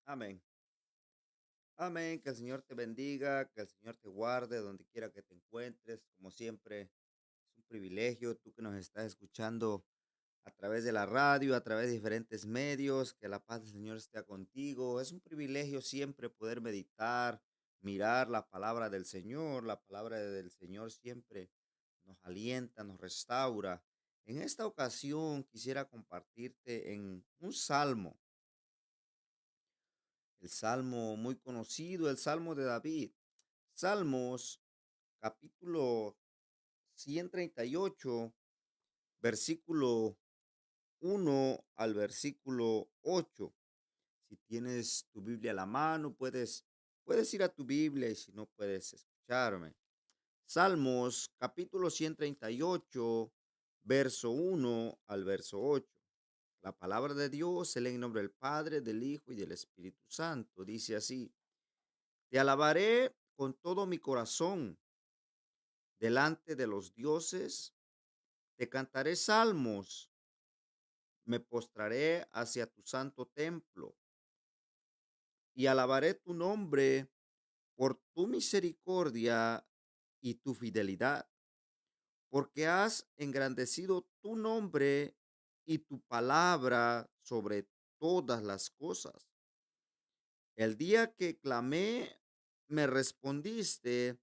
Amén. Amén. Que el Señor te bendiga, que el Señor te guarde donde quiera que te encuentres. Como siempre, es un privilegio tú que nos estás escuchando a través de la radio, a través de diferentes medios. Que la paz del Señor esté contigo. Es un privilegio siempre poder meditar, mirar la palabra del Señor. La palabra del Señor siempre nos alienta, nos restaura. En esta ocasión quisiera compartirte en un salmo. El salmo muy conocido, el salmo de David. Salmos, capítulo 138, versículo 1 al versículo 8. Si tienes tu Biblia a la mano, puedes ir a tu Biblia y si no, puedes escucharme. Salmos, capítulo 138, verso 1 al verso 8. La palabra de Dios se lee en nombre del Padre, del Hijo y del Espíritu Santo. Dice así: Te alabaré con todo mi corazón delante de los dioses, te cantaré salmos, me postraré hacia tu santo templo y alabaré tu nombre por tu misericordia y tu fidelidad, porque has engrandecido tu nombre y tu palabra sobre todas las cosas. El día que clamé, me respondiste,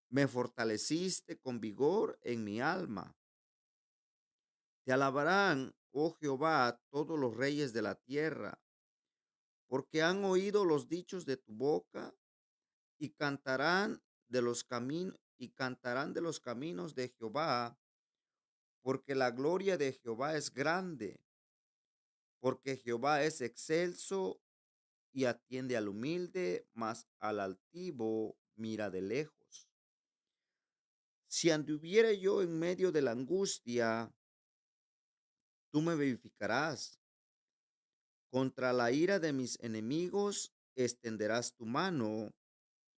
me fortaleciste con vigor en mi alma. Te alabarán, oh Jehová, todos los reyes de la tierra, porque han oído los dichos de tu boca y cantarán de los caminos de Jehová, porque la gloria de Jehová es grande, porque Jehová es excelso y atiende al humilde, mas al altivo mira de lejos. Si anduviere yo en medio de la angustia, tú me vivificarás. Contra la ira de mis enemigos extenderás tu mano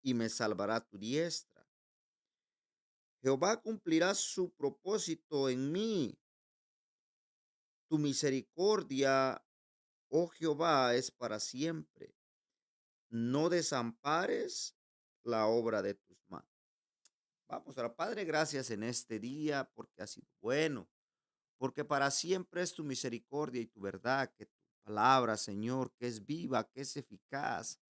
y me salvará tu diestra. Jehová cumplirá su propósito en mí. Tu misericordia, oh Jehová, es para siempre. No desampares la obra de tus manos. Vamos a Padre, gracias en este día porque ha sido bueno, porque para siempre es tu misericordia y tu verdad, que tu palabra, Señor, que es viva, que es eficaz,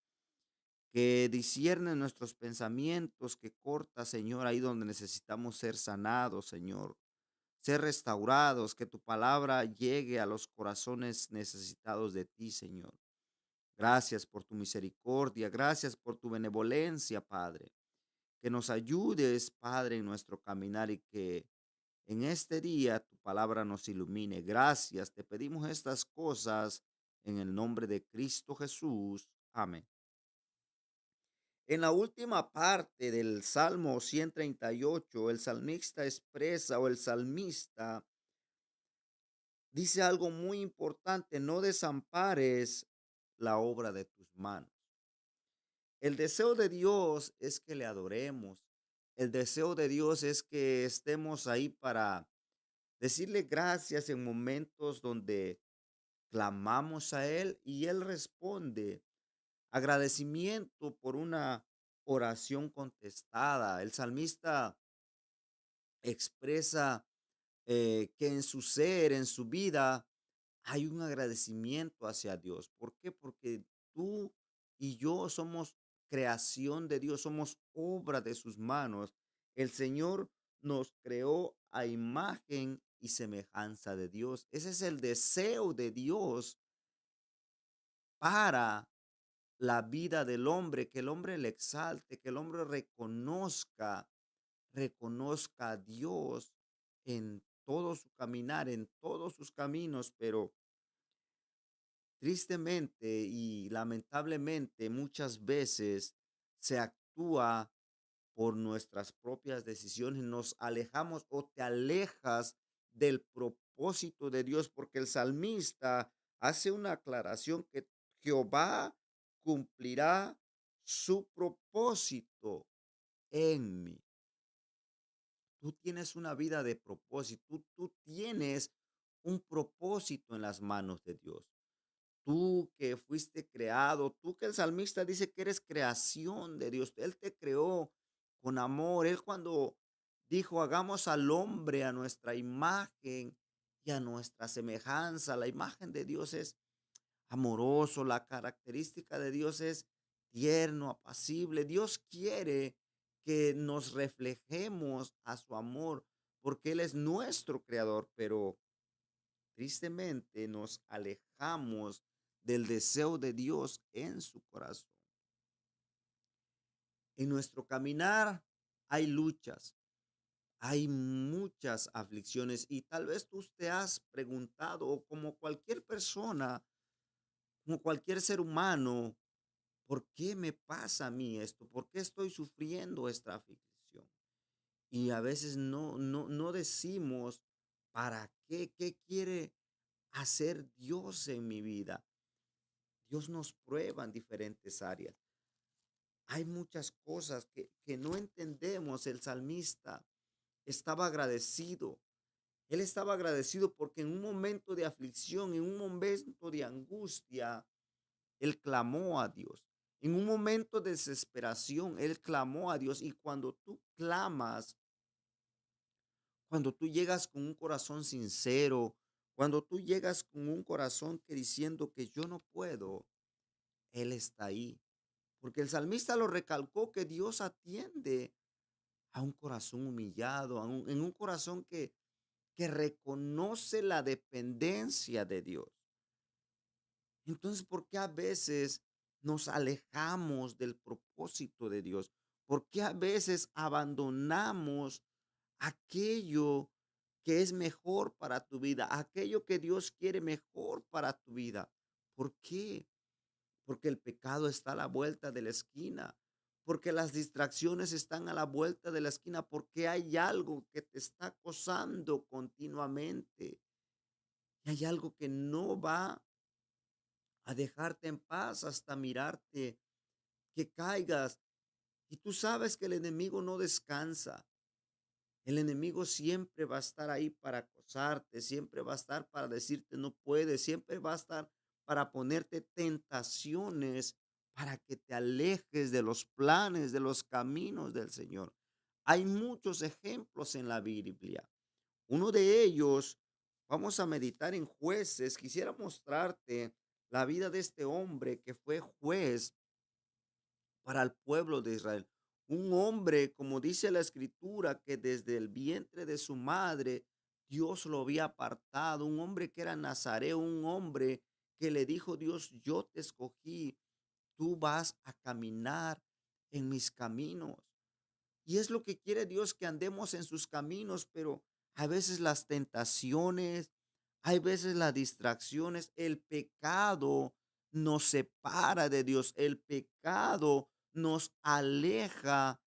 que discierne nuestros pensamientos, que corta, Señor, ahí donde necesitamos ser sanados, Señor, ser restaurados, que tu palabra llegue a los corazones necesitados de ti, Señor. Gracias por tu misericordia, gracias por tu benevolencia, Padre. Que nos ayudes, Padre, en nuestro caminar y que en este día tu palabra nos ilumine. Gracias, te pedimos estas cosas en el nombre de Cristo Jesús. Amén. En la última parte del Salmo 138, el salmista expresa o el salmista dice algo muy importante: no desampares la obra de tus manos. El deseo de Dios es que le adoremos. El deseo de Dios es que estemos ahí para decirle gracias en momentos donde clamamos a Él y Él responde. Agradecimiento por una oración contestada. El salmista expresa que en su ser, en su vida, hay un agradecimiento hacia Dios. ¿Por qué? Porque tú y yo somos creación de Dios, somos obra de sus manos. El Señor nos creó a imagen y semejanza de Dios. Ese es el deseo de Dios para la vida del hombre, que el hombre le exalte, que el hombre reconozca a Dios en todo su caminar, en todos sus caminos, pero tristemente y lamentablemente muchas veces se actúa por nuestras propias decisiones, nos alejamos o te alejas del propósito de Dios, porque el salmista hace una aclaración que Jehová cumplirá su propósito en mí. Tú tienes una vida de propósito, tú tienes un propósito en las manos de Dios. tú que fuiste creado, tú que el salmista dice que eres creación de Dios, Él te creó con amor. Él cuando dijo, hagamos al hombre a nuestra imagen y a nuestra semejanza, la imagen de Dios es amoroso, la característica de Dios es tierno, apacible. Dios quiere que nos reflejemos a su amor porque Él es nuestro creador, pero tristemente nos alejamos del deseo de Dios en su corazón. En nuestro caminar hay luchas, hay muchas aflicciones y tal vez tú te has preguntado, o como cualquier persona, como cualquier ser humano, ¿por qué me pasa a mí esto? ¿Por qué estoy sufriendo esta aflicción? Y a veces no decimos, ¿para qué? ¿Qué quiere hacer Dios en mi vida? Dios nos prueba en diferentes áreas. Hay muchas cosas que no entendemos. El salmista estaba agradecido. Él estaba agradecido porque en un momento de aflicción, en un momento de angustia, él clamó a Dios. En un momento de desesperación, él clamó a Dios. Y cuando tú clamas, cuando tú llegas con un corazón sincero, cuando tú llegas con un corazón que diciendo que yo no puedo, Él está ahí. Porque el salmista lo recalcó que Dios atiende a un corazón humillado, en un corazón que reconoce la dependencia de Dios. Entonces, ¿por qué a veces nos alejamos del propósito de Dios? ¿Por qué a veces abandonamos aquello que es mejor para tu vida, aquello que Dios quiere mejor para tu vida? ¿Por qué? Porque el pecado está a la vuelta de la esquina, porque las distracciones están a la vuelta de la esquina, porque hay algo que te está acosando continuamente y hay algo que no va a dejarte en paz hasta mirarte que caigas. Y tú sabes que el enemigo no descansa. El enemigo siempre va a estar ahí para acosarte, siempre va a estar para decirte no puedes, siempre va a estar para ponerte tentaciones para que te alejes de los planes, de los caminos del Señor. Hay muchos ejemplos en la Biblia. Uno de ellos, vamos a meditar en jueces. Quisiera mostrarte la vida de este hombre que fue juez para el pueblo de Israel. Un hombre, como dice la escritura, que desde el vientre de su madre Dios lo había apartado, un hombre que era nazareo, un hombre que le dijo Dios, yo te escogí, tú vas a caminar en mis caminos. Y es lo que quiere Dios, que andemos en sus caminos, pero a veces las tentaciones, hay veces las distracciones, el pecado nos separa de Dios, el pecado nos aleja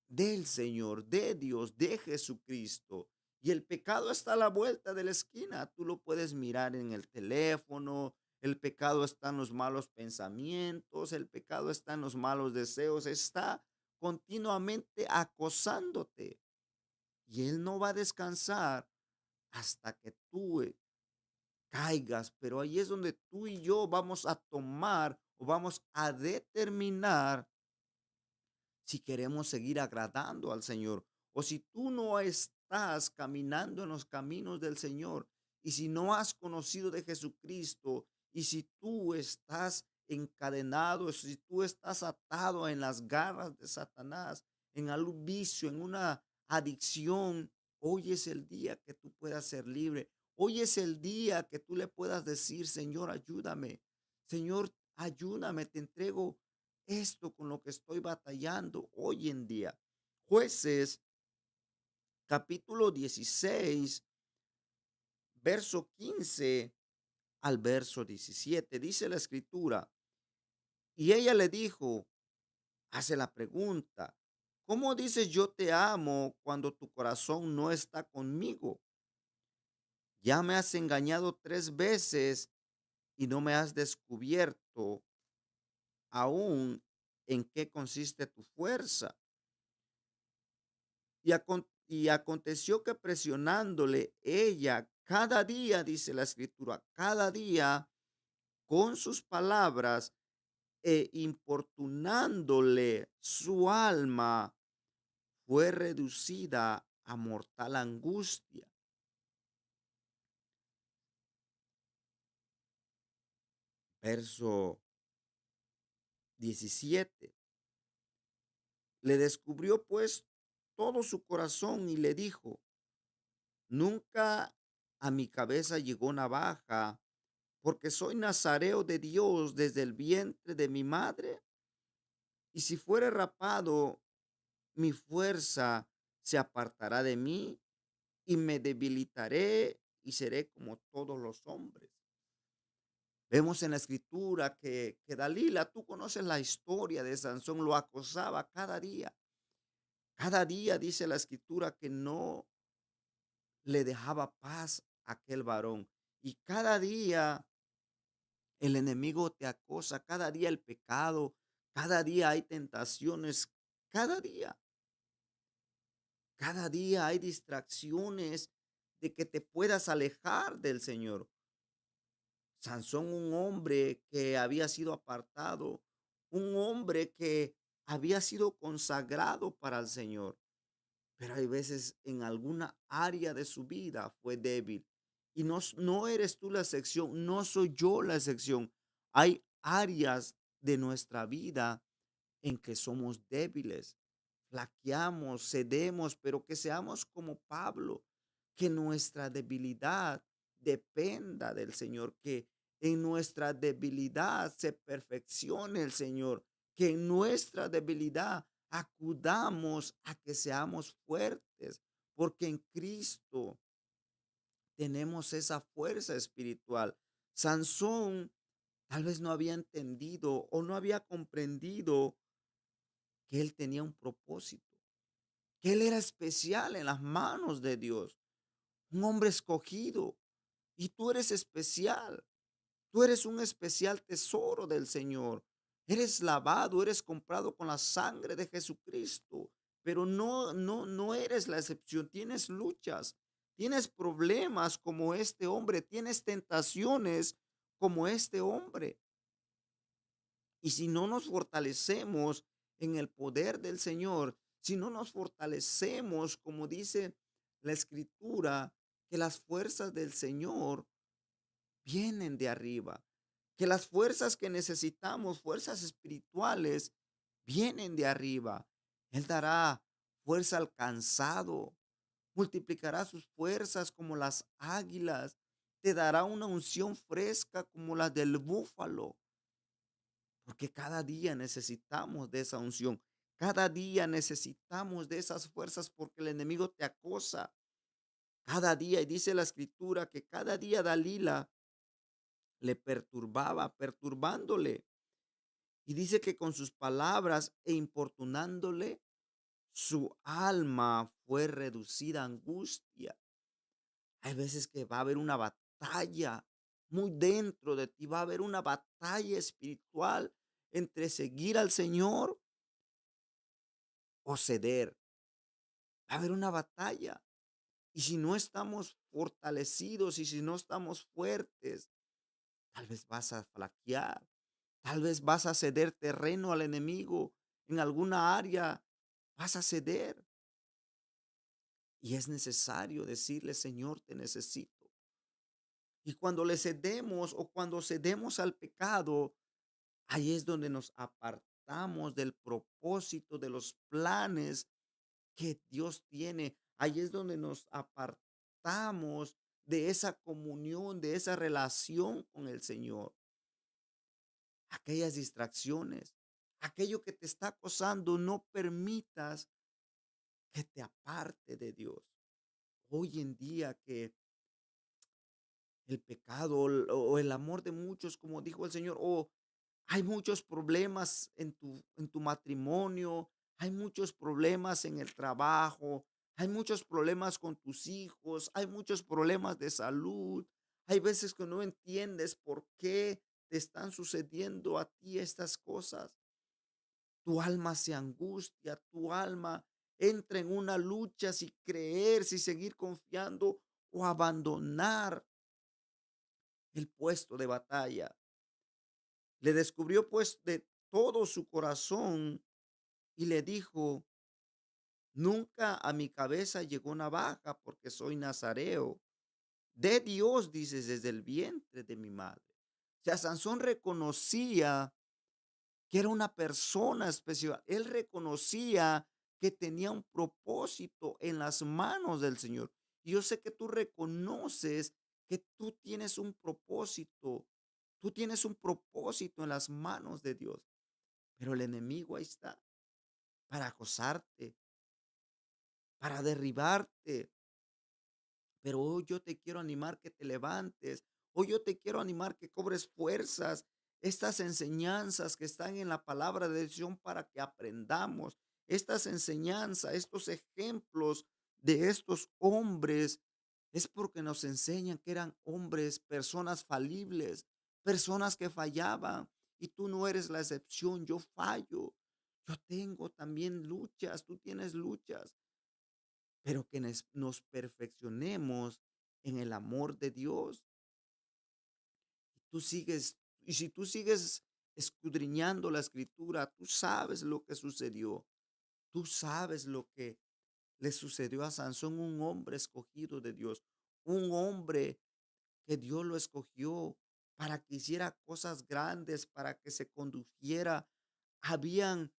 del Señor, de Dios, de Jesucristo. Y el pecado está a la vuelta de la esquina. Tú lo puedes mirar en el teléfono. El pecado está en los malos pensamientos. El pecado está en los malos deseos. Está continuamente acosándote. Y Él no va a descansar hasta que tú caigas. Pero ahí es donde tú y yo vamos a tomar o vamos a determinar si queremos seguir agradando al Señor o si tú no estás caminando en los caminos del Señor y si no has conocido de Jesucristo y si tú estás encadenado, si tú estás atado en las garras de Satanás, en algún vicio, en una adicción, hoy es el día que tú puedas ser libre. Hoy es el día que tú le puedas decir, Señor, ayúdame. Señor, ayúdame, te entrego esto con lo que estoy batallando hoy en día. Jueces, capítulo 16, verso 15 al verso 17. Dice la escritura, y ella le dijo, hace la pregunta, ¿cómo dices yo te amo cuando tu corazón no está conmigo? Ya me has engañado 3 veces y no me has descubierto aún en qué consiste tu fuerza. Y aconteció que presionándole ella cada día, dice la escritura, cada día con sus palabras e importunándole su alma, fue reducida a mortal angustia. Verso 17. Le descubrió pues todo su corazón y le dijo: Nunca a mi cabeza llegó navaja, porque soy nazareo de Dios desde el vientre de mi madre. Y si fuere rapado, mi fuerza se apartará de mí y me debilitaré y seré como todos los hombres. Vemos en la escritura que Dalila, tú conoces la historia de Sansón, lo acosaba cada día. Cada día dice la escritura que no le dejaba paz a aquel varón. Y cada día el enemigo te acosa, cada día el pecado, cada día hay tentaciones, cada día, cada día hay distracciones de que te puedas alejar del Señor. Sansón, un hombre que había sido apartado, un hombre que había sido consagrado para el Señor, pero hay veces en alguna área de su vida fue débil. Y no eres tú la excepción, no soy yo la excepción. Hay áreas de nuestra vida en que somos débiles, flaqueamos, cedemos, pero que seamos como Pablo, que nuestra debilidad dependa del Señor, que en nuestra debilidad se perfeccione el Señor, que en nuestra debilidad acudamos a que seamos fuertes, porque en Cristo tenemos esa fuerza espiritual. Sansón tal vez no había entendido o no había comprendido que él tenía un propósito, que él era especial en las manos de Dios, un hombre escogido, y tú eres especial, tú eres un especial tesoro del Señor, eres lavado, eres comprado con la sangre de Jesucristo, pero no eres la excepción, tienes luchas, tienes problemas como este hombre, tienes tentaciones como este hombre. Y si no nos fortalecemos en el poder del Señor, si no nos fortalecemos, como dice la Escritura, que las fuerzas del Señor vienen de arriba, que las fuerzas que necesitamos, fuerzas espirituales, vienen de arriba. Él dará fuerza al cansado, multiplicará sus fuerzas como las águilas, te dará una unción fresca como la del búfalo. Porque cada día necesitamos de esa unción. Cada día necesitamos de esas fuerzas porque el enemigo te acosa. Cada día, y dice la escritura que cada día Dalila le perturbaba, perturbándole. Y dice que con sus palabras e importunándole, su alma fue reducida a angustia. Hay veces que va a haber una batalla muy dentro de ti, va a haber una batalla espiritual entre seguir al Señor o ceder. Va a haber una batalla. Y si no estamos fortalecidos y si no estamos fuertes, tal vez vas a flaquear, tal vez vas a ceder terreno al enemigo en alguna área, vas a ceder. Y es necesario decirle, Señor, te necesito. Y cuando le cedemos o cuando cedemos al pecado, ahí es donde nos apartamos del propósito, de los planes que Dios tiene. Ahí es donde nos apartamos de esa comunión, de esa relación con el Señor. Aquellas distracciones, aquello que te está acosando, no permitas que te aparte de Dios. Hoy en día que el pecado o el amor de muchos, como dijo el Señor, o hay muchos problemas en tu matrimonio, hay muchos problemas en el trabajo, hay muchos problemas con tus hijos, hay muchos problemas de salud. Hay veces que no entiendes por qué te están sucediendo a ti estas cosas. Tu alma se angustia, tu alma entra en una lucha si creer, si seguir confiando o abandonar el puesto de batalla. Le descubrió pues de todo su corazón y le dijo: Nunca a mi cabeza llegó navaja porque soy nazareo. De Dios, dices, desde el vientre de mi madre. O sea, Sansón reconocía que era una persona especial. Él reconocía que tenía un propósito en las manos del Señor. Y yo sé que tú reconoces que tú tienes un propósito. Tú tienes un propósito en las manos de Dios. Pero el enemigo ahí está para acosarte, para derribarte. Pero hoy yo te quiero animar que te levantes. Hoy yo te quiero animar que cobres fuerzas. Estas enseñanzas que están en la palabra de Dios son para que aprendamos. Estas enseñanzas, estos ejemplos de estos hombres, es porque nos enseñan que eran hombres, personas falibles, personas que fallaban. Y tú no eres la excepción, yo fallo. Yo tengo también luchas, tú tienes luchas, pero que nos perfeccionemos en el amor de Dios. Tú sigues, y si tú sigues escudriñando la escritura, tú sabes lo que sucedió. Tú sabes lo que le sucedió a Sansón, un hombre escogido de Dios, un hombre que Dios lo escogió para que hiciera cosas grandes, para que se condujera. Habían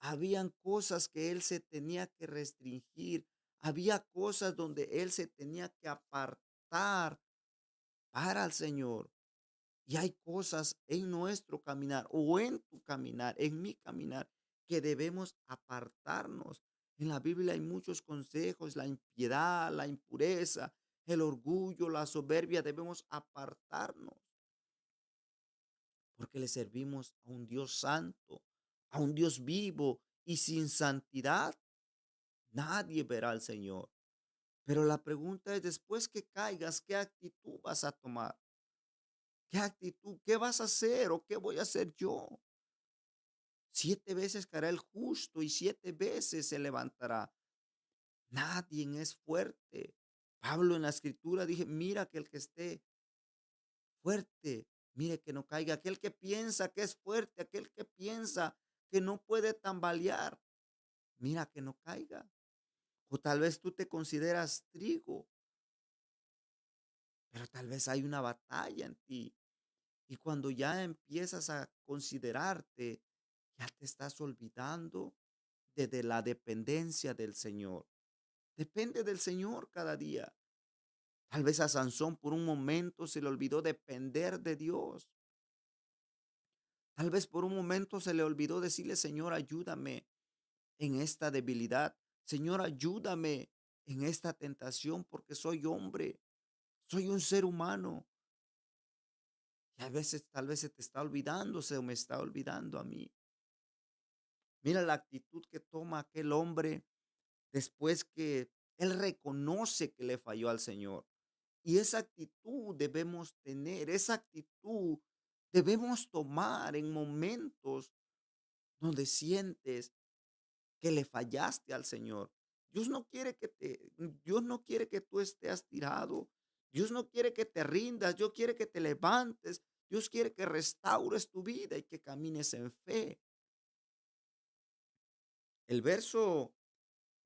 Habían cosas que él se tenía que restringir, había cosas donde él se tenía que apartar para el Señor. Y hay cosas en nuestro caminar o en tu caminar, en mi caminar, que debemos apartarnos. En la Biblia hay muchos consejos: la impiedad, la impureza, el orgullo, la soberbia. Debemos apartarnos porque le servimos a un Dios santo, a un Dios vivo, y sin santidad nadie verá al Señor. Pero la pregunta es, después que caigas, ¿qué actitud vas a tomar? ¿Qué actitud? ¿Qué vas a hacer o qué voy a hacer yo? 7 veces caerá el justo y 7 veces se levantará. Nadie es fuerte. Pablo en la escritura dije, mira que el que esté fuerte, mire que no caiga. Aquel que piensa que es fuerte, aquel que piensa que no puede tambalear, mira que no caiga. O tal vez tú te consideras trigo, pero tal vez hay una batalla en ti. Y cuando ya empiezas a considerarte, ya te estás olvidando de la dependencia del Señor. Depende del Señor cada día. Tal vez a Sansón por un momento se le olvidó depender de Dios. Tal vez por un momento se le olvidó decirle: Señor, ayúdame en esta debilidad. Señor, ayúdame en esta tentación porque soy hombre, soy un ser humano. Y a veces tal vez se te está olvidando, se me está olvidando a mí. Mira la actitud que toma aquel hombre después que él reconoce que le falló al Señor. Y esa actitud debemos tener, esa actitud debemos tomar en momentos donde sientes que le fallaste al Señor. Dios no quiere que tú estés tirado. Dios no quiere que te rindas. Dios quiere que te levantes. Dios quiere que restaures tu vida y que camines en fe. El verso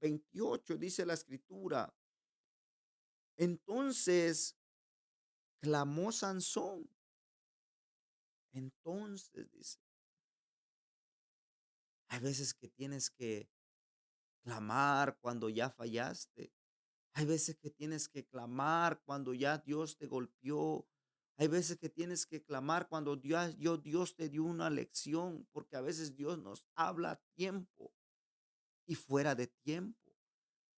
28 dice la escritura: entonces clamó Sansón. Entonces dice, hay veces que tienes que clamar cuando ya fallaste. Hay veces que tienes que clamar cuando ya Dios te golpeó. Hay veces que tienes que clamar cuando Dios te dio una lección, porque a veces Dios nos habla a tiempo y fuera de tiempo.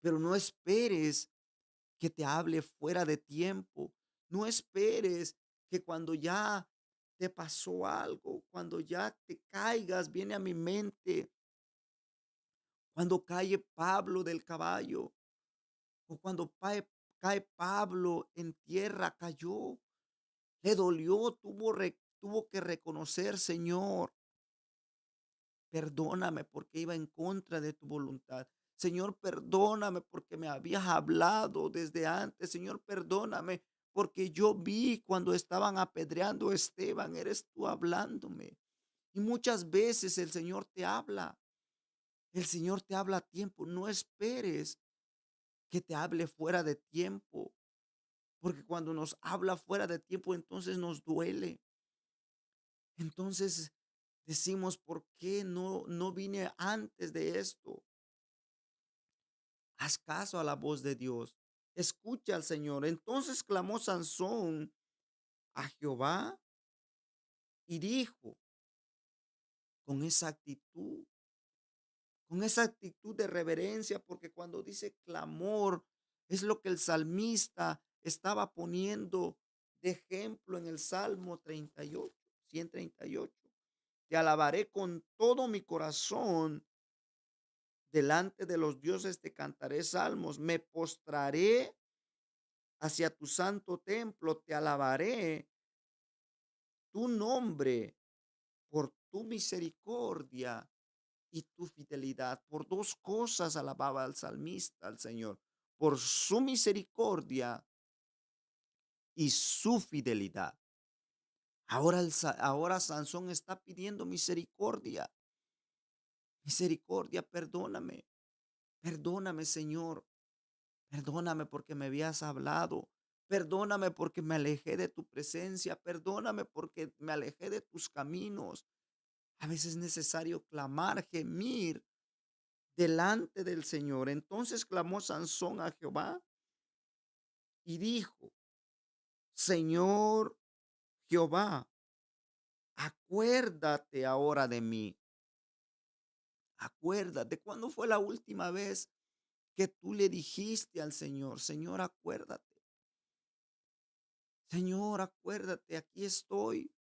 Pero no esperes que te hable fuera de tiempo. No esperes que cuando ya te pasó algo, cuando ya te caigas, viene a mi mente cuando cae Pablo del caballo, o cuando cae Pablo en tierra, cayó, le dolió, tuvo que reconocer: Señor, perdóname porque iba en contra de tu voluntad. Señor, perdóname porque me habías hablado desde antes. Señor, perdóname porque yo vi cuando estaban apedreando a Esteban, eres tú hablándome. Y muchas veces el Señor te habla, el Señor te habla a tiempo. No esperes que te hable fuera de tiempo, porque cuando nos habla fuera de tiempo, entonces nos duele. Entonces decimos, ¿por qué no vine antes de esto? Haz caso a la voz de Dios. Escucha al Señor. Entonces clamó Sansón a Jehová y dijo con esa actitud, con esa actitud de reverencia, porque cuando dice clamor, es lo que el salmista estaba poniendo de ejemplo en el Salmo 38, 138. Te alabaré con todo mi corazón, delante de los dioses te cantaré salmos, me postraré hacia tu santo templo, te alabaré tu nombre por tu misericordia y tu fidelidad. Por dos cosas alababa al salmista al Señor, por su misericordia y su fidelidad. Ahora Sansón está pidiendo misericordia. Misericordia, perdóname. Perdóname, Señor. Perdóname porque me habías hablado. Perdóname porque me alejé de tu presencia. Perdóname porque me alejé de tus caminos. A veces es necesario clamar, gemir delante del Señor. Entonces clamó Sansón a Jehová y dijo, Señor Jehová, acuérdate ahora de mí. Acuérdate, ¿cuándo fue la última vez que tú le dijiste al Señor, Señor, acuérdate? Señor, acuérdate, aquí estoy.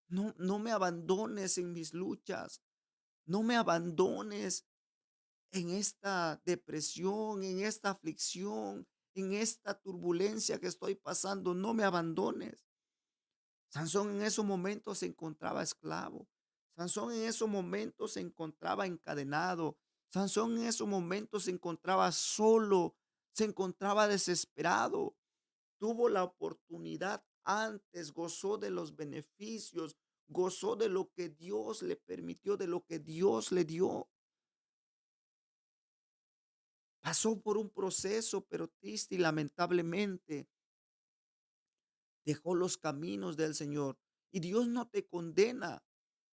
No me abandones en mis luchas. No me abandones en esta depresión, en esta aflicción, en esta turbulencia que estoy pasando. No me abandones. Sansón en esos momentos se encontraba esclavo. Sansón en esos momentos se encontraba encadenado. Sansón en esos momentos se encontraba solo, se encontraba desesperado. Tuvo la oportunidad antes, gozó de los beneficios, gozó de lo que Dios le permitió, de lo que Dios le dio. Pasó por un proceso, pero triste y lamentablemente dejó los caminos del Señor. Y Dios no te condena,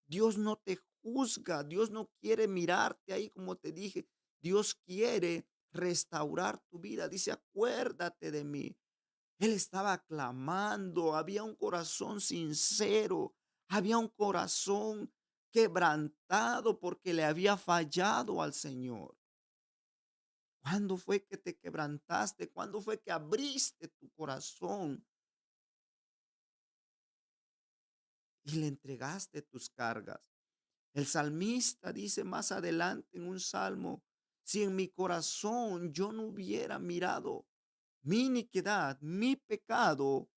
Dios no te juzga, Dios no quiere mirarte ahí como te dije. Dios quiere restaurar tu vida. Dice, acuérdate de mí. Él estaba clamando, había un corazón sincero, había un corazón quebrantado porque le había fallado al Señor. ¿Cuándo fue que te quebrantaste? ¿Cuándo fue que abriste tu corazón y le entregaste tus cargas? El salmista dice más adelante en un salmo, si en mi corazón yo no hubiera mirado mi iniquidad, mi pecado,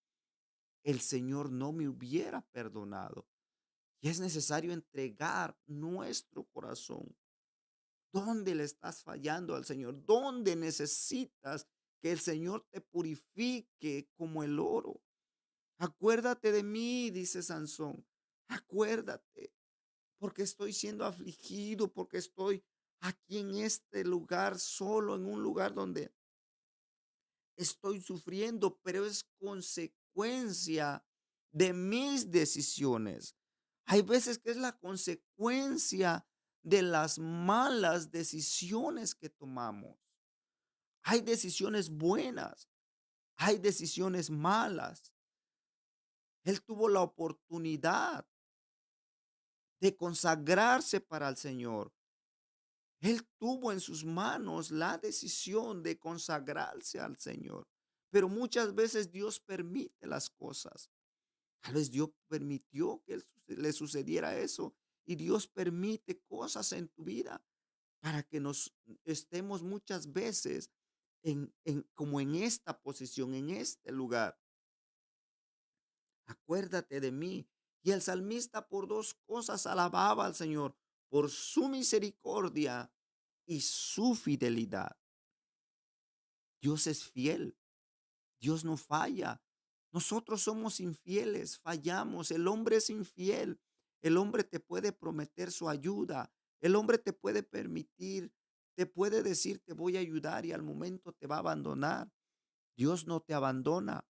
el Señor no me hubiera perdonado. Y es necesario entregar nuestro corazón. ¿Dónde le estás fallando al Señor? ¿Dónde necesitas que el Señor te purifique como el oro? Acuérdate de mí, dice Sansón. Acuérdate, porque estoy siendo afligido, porque estoy aquí en este lugar, solo en un lugar donde estoy sufriendo, pero es consecuencia de mis decisiones. Hay veces que es la consecuencia de las malas decisiones que tomamos. Hay decisiones buenas, hay decisiones malas. Él tuvo la oportunidad de consagrarse para el Señor. Él tuvo en sus manos la decisión de consagrarse al Señor. Pero muchas veces Dios permite las cosas. Tal vez Dios permitió que le sucediera eso. Y Dios permite cosas en tu vida para que nos estemos muchas veces como en esta posición, en este lugar. Acuérdate de mí. Y el salmista por dos cosas alababa al Señor, por su misericordia y su fidelidad. Dios es fiel, Dios no falla. Nosotros somos infieles, fallamos, el hombre es infiel, el hombre te puede prometer su ayuda, el hombre te puede permitir, te puede decir te voy a ayudar y al momento te va a abandonar. Dios no te abandona.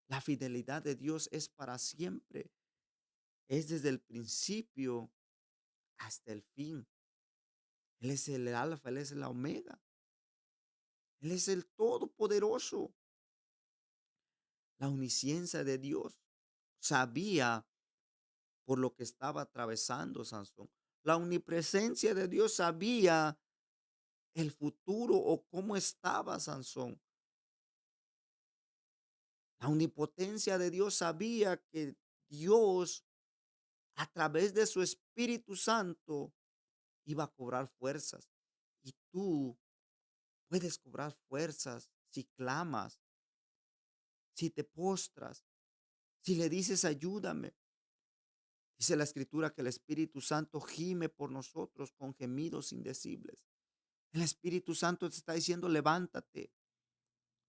La fidelidad de Dios es para siempre, es desde el principio hasta el fin. Él es el alfa, Él es la omega, Él es el todopoderoso. La omnisciencia de Dios sabía por lo que estaba atravesando Sansón. La omnipresencia de Dios sabía el futuro o cómo estaba Sansón. La omnipotencia de Dios sabía que Dios, a través de su Espíritu Santo, iba a cobrar fuerzas. Y tú puedes cobrar fuerzas si clamas, si te postras, si le dices ayúdame. Dice la Escritura que el Espíritu Santo gime por nosotros con gemidos indecibles. El Espíritu Santo te está diciendo, levántate,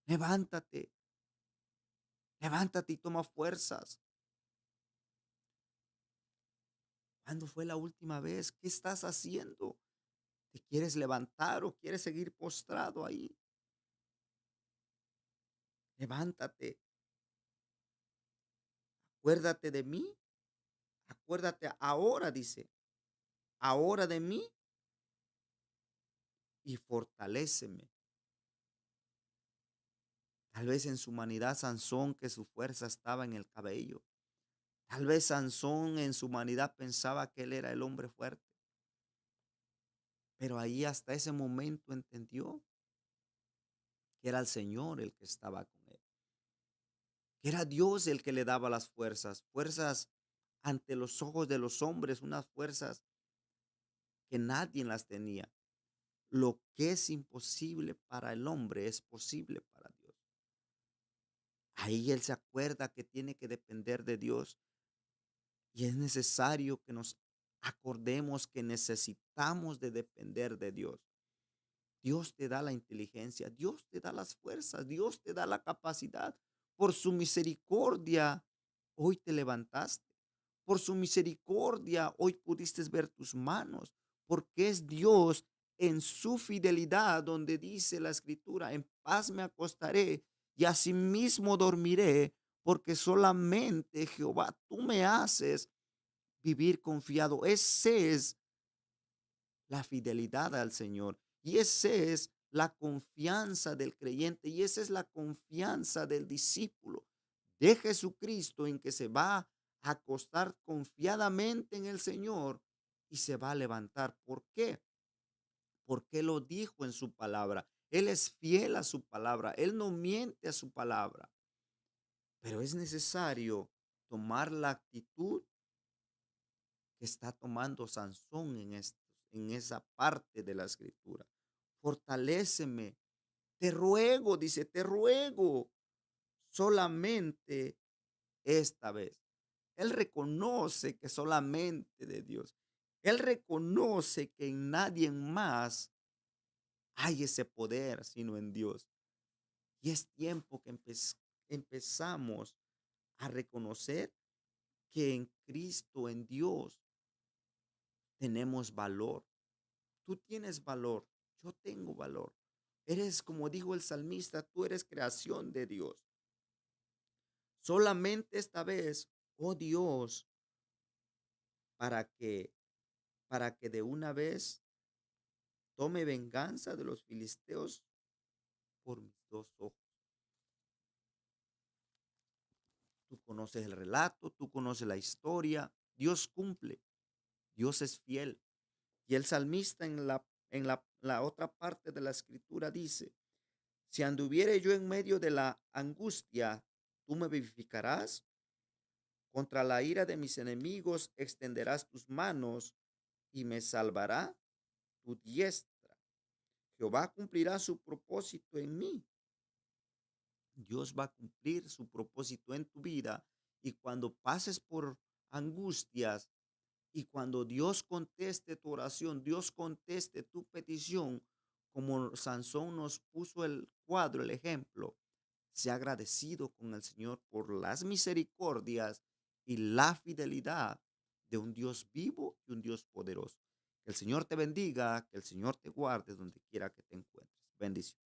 levántate, levántate y toma fuerzas. ¿Cuándo fue la última vez? ¿Qué estás haciendo? ¿Te quieres levantar o quieres seguir postrado ahí? Levántate, acuérdate de mí, acuérdate ahora, dice, ahora de mí y fortaléceme. Tal vez en su humanidad Sansón, que su fuerza estaba en el cabello. Tal vez Sansón en su humanidad pensaba que él era el hombre fuerte, pero ahí hasta ese momento entendió que era el Señor el que estaba con él, que era Dios el que le daba las fuerzas, fuerzas ante los ojos de los hombres, unas fuerzas que nadie las tenía. Lo que es imposible para el hombre es posible para Dios. Ahí él se acuerda que tiene que depender de Dios y es necesario que nos acordemos que necesitamos de depender de Dios. Dios te da la inteligencia, Dios te da las fuerzas, Dios te da la capacidad. Por su misericordia, hoy te levantaste. Por su misericordia, hoy pudiste ver tus manos, porque es Dios en su fidelidad donde dice la escritura, en paz me acostaré y asimismo dormiré, porque solamente Jehová, tú me haces vivir confiado. Ese es la fidelidad al Señor. Y esa es la confianza del creyente y esa es la confianza del discípulo de Jesucristo en que se va a acostar confiadamente en el Señor y se va a levantar. ¿Por qué? Porque lo dijo en su palabra. Él es fiel a su palabra. Él no miente a su palabra. Pero es necesario tomar la actitud que está tomando Sansón en esa parte de la escritura. Fortaléceme, te ruego, dice, te ruego solamente esta vez. Él reconoce que solamente de Dios. Él reconoce que en nadie más hay ese poder sino en Dios. Y es tiempo que empezamos a reconocer que en Cristo, en Dios, tenemos valor. Tú tienes valor, yo tengo valor. Eres, como dijo el salmista, tú eres creación de Dios. Solamente esta vez, oh Dios, para que, para que de una vez tome venganza de los filisteos por mis dos ojos. Tú conoces el relato, tú conoces la historia. Dios cumple, Dios es fiel. Y el salmista la otra parte de la escritura dice, si anduviere yo en medio de la angustia, tú me vivificarás. Contra la ira de mis enemigos extenderás tus manos y me salvará tu diestra. Jehová cumplirá su propósito en mí. Dios va a cumplir su propósito en tu vida y cuando pases por angustias y cuando Dios conteste tu oración, Dios conteste tu petición, como Sansón nos puso el cuadro, el ejemplo, Sea agradecido con el Señor por las misericordias y la fidelidad de un Dios vivo y un Dios poderoso. Que el Señor te bendiga, que el Señor te guarde donde quiera que te encuentres. Bendición.